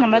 Number.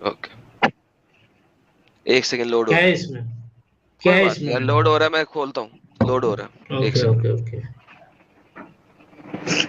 Okay ایک second load ہو کیا رہا ہے ہے. اس میں؟ کیا کوئی ہے بات اس نہیں میں؟ یار لوڈ ہو رہا ہے میں کھولتا ہوں. لوڈ ہو رہا ہے ایک اوکے سیکنڈ. Okay okay.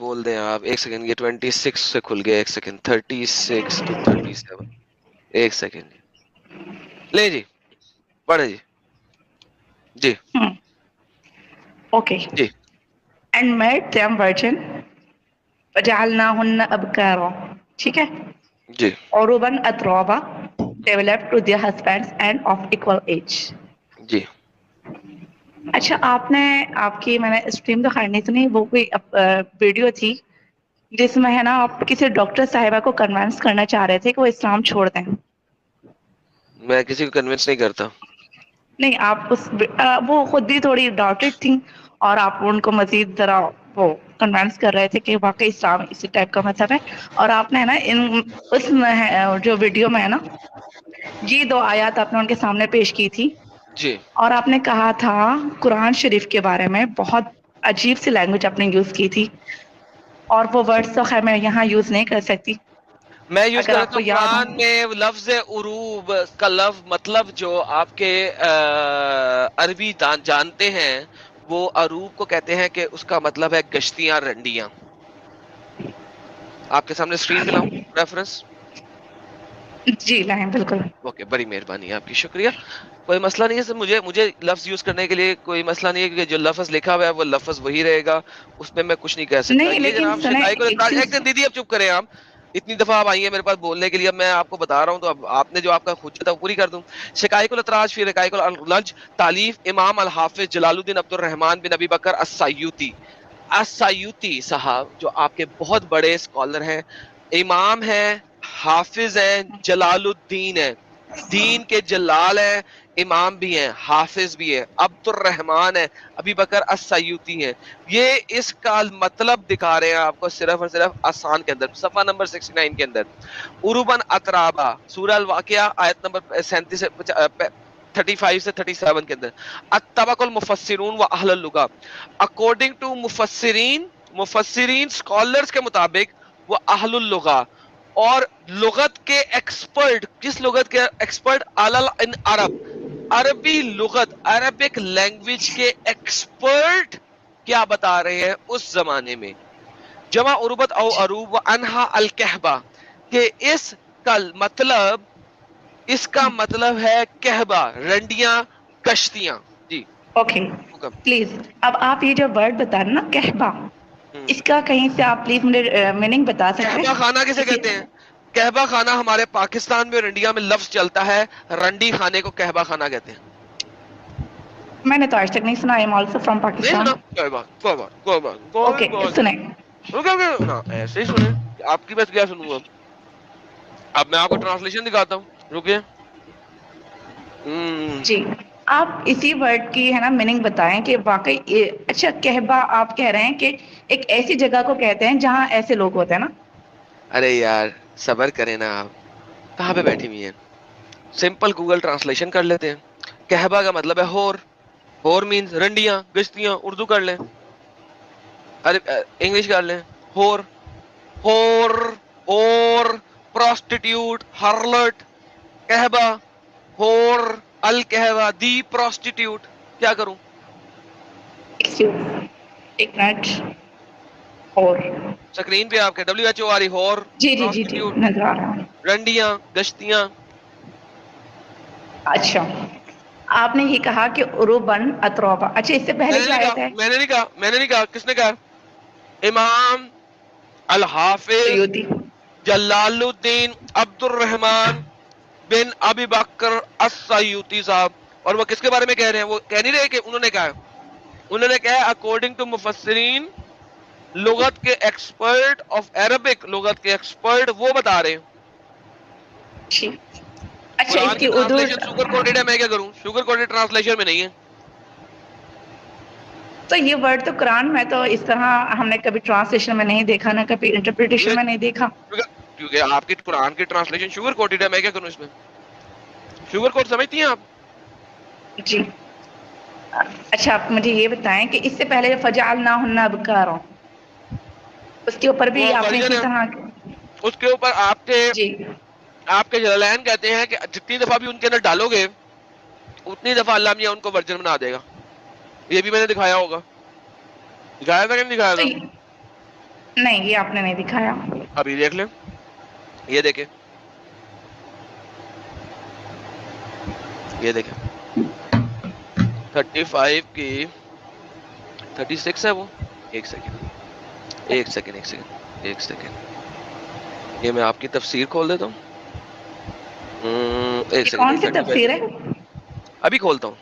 بول دیں آپ. ایک سیکنڈ یہ 26 سے کھل گیا. ایک سیکنڈ 36 to 37. ایک سیکنڈ لے جی پڑھے جی. جی اوكي. جی and made them virgin وجعلناهن أبكارا، ٹھیک ہے؟ جی عربا أترابا developed to their husbands and of equal age. جی. اچھا آپ نے آپ کی میں نے اسٹریم تو خیر نہیں سنی، وہ کوئی ویڈیو تھی جس میں ہے نا آپ کسی ڈاکٹر صاحبہ کو کنونس کرنا چاہ رہے تھے کہ وہ اسلام چھوڑ دیں. میں کسی کو کنونس نہیں کرتا. نہیں آپ اس وہ خود بھی تھوڑی ڈاؤٹڈ تھیں اور آپ ان کو مزید ذرا وہ کنونس کر رہے تھے کہ واقعی اسلام اسی ٹائپ کا مذہب ہے. اور آپ نے نا اس میں جو ویڈیو میں ہے نا یہ 2 آیات آپ نے ان کے سامنے پیش کی تھی جی اور آپ نے کہا تھا قرآن شریف کے بارے میں بہت عجیب سی لینگویج آپ نے یوز کی تھی اور وہ ورڈز تو خیر میں یہاں یوز نہیں کر سکتی. میں یوز اگر کر آپ دیتا کو ہوں. یاد ہو. قرآن میں لفظ عروب کا لفظ مطلب جو آپ کے عربی جانتے ہیں وہ عروب کو کہتے ہیں کہ اس کا مطلب ہے گشتیاں رنڈیاں. آپ کے سامنے اسکرین پہ لاؤں ریفرنس. جی لائیں بالکل. اوکے بڑی مہربانی آپ کی شکریہ. کوئی مسئلہ نہیں ہے سر. مجھے لفظ یوز کرنے کے لیے کوئی مسئلہ نہیں ہے کیونکہ جو لفظ لکھا ہوا ہے وہ لفظ وہی رہے گا. اس میں میں کچھ نہیں کہہ سکتا. نہیں یہ لیکن جناب سنیں شقائق ایک ایک چیز. دن دیدی اب چپ کریں آپ. اتنی دفعہ آپ آئی ہیں میرے پاس بولنے کے لیے. اب میں آپ کو بتا رہا ہوں تو اب آپ نے جو آپ کا حجت ہے وہ پوری کر دوں. شقائق الاطراج فی رقائق الالج تالیف امام الحافظ جلال الدین عبد الرحمن بن ابی بکر السیوطی. السیوطی صاحب جو آپ کے بہت بڑے اسکالر ہیں، امام ہیں، حافظ ہیں، جلال الدین ہیں، دین کے جلال ہیں، امام بھی ہیں، حافظ بھی ہیں، عبد الرحمن ہے، ابی بکر السیوطی ہیں. یہ اس کا مطلب دکھا رہے ہیں آپ کو صرف اور صرف آسان کے اندر صفحہ نمبر 69 کے اندر. عروبن اترابا سورہ الواقعہ آیت نمبر 37 سے 35 سے 37 کے اندر. اتبق المفسرون و اہل اللغہ اکارڈنگ ٹو مفسرین اسکالرز کے مطابق وہ اہل اللغہ اور لغت کے ایکسپرٹ. کس لغت کے ایکسپرٹ؟ ان عرب عربی لغت عربک لینگویج کے ایکسپرٹ کیا بتا رہے ہیں اس زمانے میں. جمع عروبت او عروب و انہا الکہبہ کہ اس کا مطلب ہے کہبہ رنڈیاں کشتیاں. جی اوکے حکم. پلیز اب آپ یہ جو ورڈ بتا رہے نا کہبہ، اس کا کہیں سے آپ پلیز مجھے میننگ بتا سکتے کہبہ ہیں خانہ کسے کسی. کہتے ہیں؟ کہبہ خانہ ہمارے پاکستان میں اور انڈیا میں لفظ چلتا ہے. رنڈی خانے کو کہبہ خانہ کہتے ہیں. میں نے تو آج تک نہیں سنا. آئی ایم آلسو فرام نہیں پاکستان. سنا؟ کوئی اوکے بات سنیں. نا ایسے ہی سنیں. آپ کی بات کیا سنوں گا. اب میں آپ کو ٹرانسلیشن دکھاتا ہوں. رکیے. جی آپ اسی ورڈ کی ہے نا میننگ بتائیں کہ واقعی اچھا کہبہ آپ کہہ رہے ہیں کہ ایک ایسی جگہ کو کہتے ہیں جہاں ایسے لوگ ہوتے ہیں نا. ارے یار صبر کریں نا آپ. کہاں پہ بیٹھی ہوئی ہیں؟ سمپل گوگل ٹرانسلیشن کر لیتے ہیں. کہبہ کا مطلب ہے ہور. ہور مینز رنڈیاں گشتیاں. اردو کر لیں، انگلش کر لیں. ہور ہور اور پراسٹیٹیوٹ ہارلٹ. کہبہ ہور الکہبہ دی پراسٹیٹیوٹ. کیا کروں؟ ایک منٹ. اور سکرین پہ آپ کے WHO آ رہی. ہور جی جی جی جی پراسٹیٹیوٹ نظر آ رہا ہے. رنڈیاں گشتیاں. اچھا آپ نے یہ کہا کہ عروبن اتروبا. اچھا اس سے میں پہلے نے کیا نہیں آئے کہا تھے؟ میں نے نہیں کہا. کس نے کہا؟ امام الحافظ سیوطی. جلال الدین عبد الرحمن بن ابی بکر السیوطی صاحب. اور وہ کس کے بارے میں کہہ رہے ہیں؟ وہ کہہ نہیں رہے کہ انہوں نے کہا. انہوں نے کہا اکارڈنگ ٹو مفسرین لغت کے ایکسپرٹ آف عربک لغت کے ایکسپرٹ وہ بتا رہے ہیں. ٹھیک. اچھا اس قرآن کی کی اردو. ٹرانسلیشن شوگر کوٹڈ ہے. میں کیا کروں؟ شوگر کوٹڈ ٹرانسلیشن میں نہیں ہے. تو یہ ورڈ تو قرآن میں تو اس طرح ہم نے کبھی ٹرانسلیشن میں نہیں دیکھا، نہ کبھی انٹرپریٹیشن میں نہیں دیکھا. کیونکہ آپ کی قرآن کی ٹرانسلیشن شوگر کوٹڈ ہے، میں کیا کروں اس میں؟ شوگر کوٹ سمجھتی ہیں آپ؟ جی. اچھا آپ مجھے یہ بتائیں کہ اس سے پہلے فجعلناہن ابکارا، اس کے اوپر بھی وہ آپ نے ورژن اسی ہے، طرح. اس کے اوپر جی آپ کے جلالین کہتے ہیں کہ جتنی دفعہ بھی ان کے اندر ڈالو گے اتنی دفعہ اللہ میاں ان کو ورجن بنا دے گا. یہ بھی میں نے دکھایا ہوگا، دکھایا تھا کہ نہیں دکھایا تو تھا؟ نہیں، یہ آپ نے نہیں دکھایا. ابھی دیکھ لیں، یہ دیکھیں، یہ دیکھیں 35 کی 36 ہے وہ. ایک سیکنڈ ایک سیکنڈ ایک سیکنڈ ایک سیکنڈ، یہ میں آپ کی تفسیر کھول دیتا ہوں. ایک یہ کون سی سیکنڈ تفسیر ہے؟ ابھی کھولتا ہوں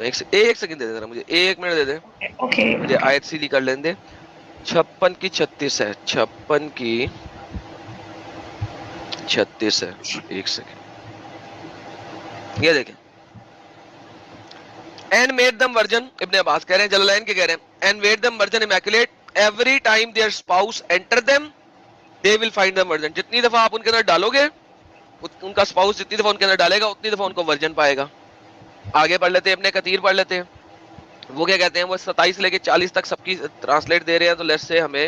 ایک سیکنڈ دے دے ذرا مجھے، 1 منٹ دے دے اوکے. مجھے. آیت سیدھی کر لیں دے. 56 کی 36 ہے، 56 کی 36 ہے. ایک سیکنڈ، یہ دیکھیں. and made them virgin، ابن عباس کہہ رہے ہیں، جلالین کے کہہ رہے ہیں and made them virgin immaculate every time their spouse enter them they will find them virgin. جتنی دفعہ آپ ان کے اندر ڈالو گے، ان کا اسپاؤس جتنی دفعہ ان کے اندر ڈالے گا اتنی دفعہ ان کو ورجن پائے گا. آگے پڑھ لیتے ہیں، ابن کثیر پڑھ لیتے ہیں. وہ کیا کہتے ہیں، وہ 27 لے کے 40 تک سب کی ٹرانسلیٹ دے رہے ہیں، تو لیٹ سے ہمیں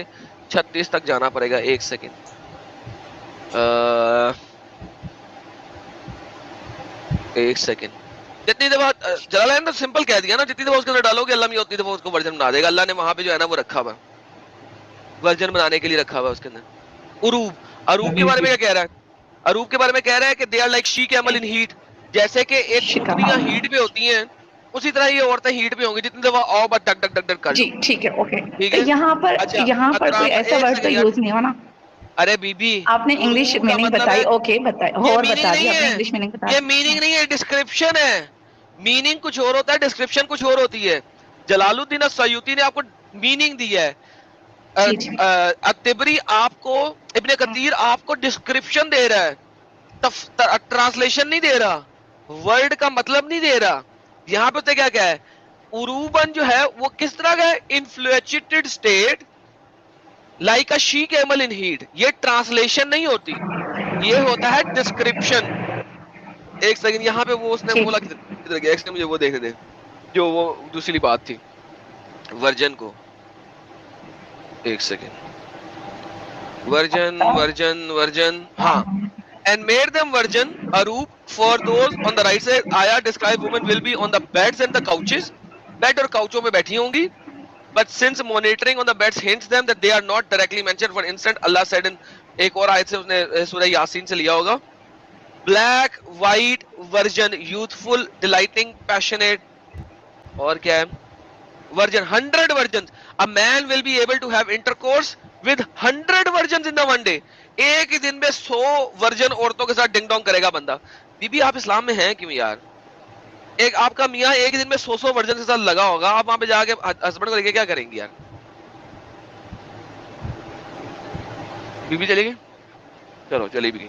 36 تک جانا پڑے گا. ایک سیکنڈ، ایک سیکنڈ. جتنی دفعہ جلالین نے سمپل کہہ دیا نا، جتنی دفعہ اس کے اندر ڈالو گے اللہ میں اتنی دفعہ اس کو ورجن بنا دے گا. اللہ نے وہاں پہ جو ہے نا وہ رکھا ہوا ورجن بنانے کے لیے رکھا ہوا اس کے اندر. عروب کے بارے میں کیا کہہ رہا ہے؟ عروب کے بارے میں کہہ رہا ہے کہ they are like she camel in heat, جیسے کہ ایک اونٹنیاں ہیٹ پہ ہوتی ہیں اسی طرح یہ عورتیں ہیٹ پہ ہوں گی. جتنی دفعہ آؤ بس ڈک ڈک ڈک ڈک کر لو. جی ٹھیک ہے. اوکے. ٹھیک تو ہے. اچھا یہاں پر کوئی اطراف، ایسا ایک ورڈ تو سیکنڈ یار، یوز نہیں ہونا. ارے بی بی آپ نے انگلش عروب کا میننگ مطلب بتائی. ہے، اوکے بتائی یہ اور میننگ بتا دی نہیں آپ نے، ہے، انگلش میننگ بتا یہ دی. میننگ نہیں ہے، ڈسکرپشن ہے. میننگ کچھ اور ہوتا ہے، ڈسکرپشن کچھ اور ہوتی ہے. جلال الدین السیوطی نے آپ کو میننگ دی ہے، جی جی. الطبری آپ کو، ابن کثیر آپ کو ڈسکرپشن دے رہا ہے، ٹرانسلیشن نہیں دے رہا، ورڈ کا مطلب نہیں دے رہا. یہاں پہ کیا ہے، عروبن جو ہے وہ کس طرح کا ہے، infatuated state like a she camel in heat. یہ ٹرانسلیشن نہیں ہوتی، یہ ہوتا ہے ڈسکرپشن. ایک سیکنڈ، یہاں پہ وہ اس نے ٹھیک. بولا کدھر گیا، ایک سیکنڈ مجھے وہ دیکھنے دے جو وہ دوسری بات تھی ورجن کو. ایک سیکنڈ، ورجن ہاں. And made them virgin, Arup, for those on the right side, Ayah describe women will be on the beds and the couches. Bed اور couchوں میں بیٹھی ہوں گی. But since monitoring on the beds hints them that they are not directly mentioned. For instance, Allah said in ایک اور آیت سے اس نے سورہ یاسین سے لیا ہوگا، black, white, virgin, youthful, delighting, passionate. اور کیا ہے؟ Virgin, 100 virgins. A man will be able to have intercourse with 100 virgins in the one day. ایک ہی دن میں 100 ورجن عورتوں کے ساتھ ڈنگ ڈونگ کرے گا بندہ. بی بی آپ اسلام میں ہیں کیوں یار؟ ایک آپ کا میاں ایک ہی دن میں 100 ورجن کے ساتھ لگا ہوگا، آپ وہاں پہ جا کے ہسبینڈ کو لے کے کیا کریں گی یار؟ بی بی چلے گی؟ چلو چلی بھی گئی.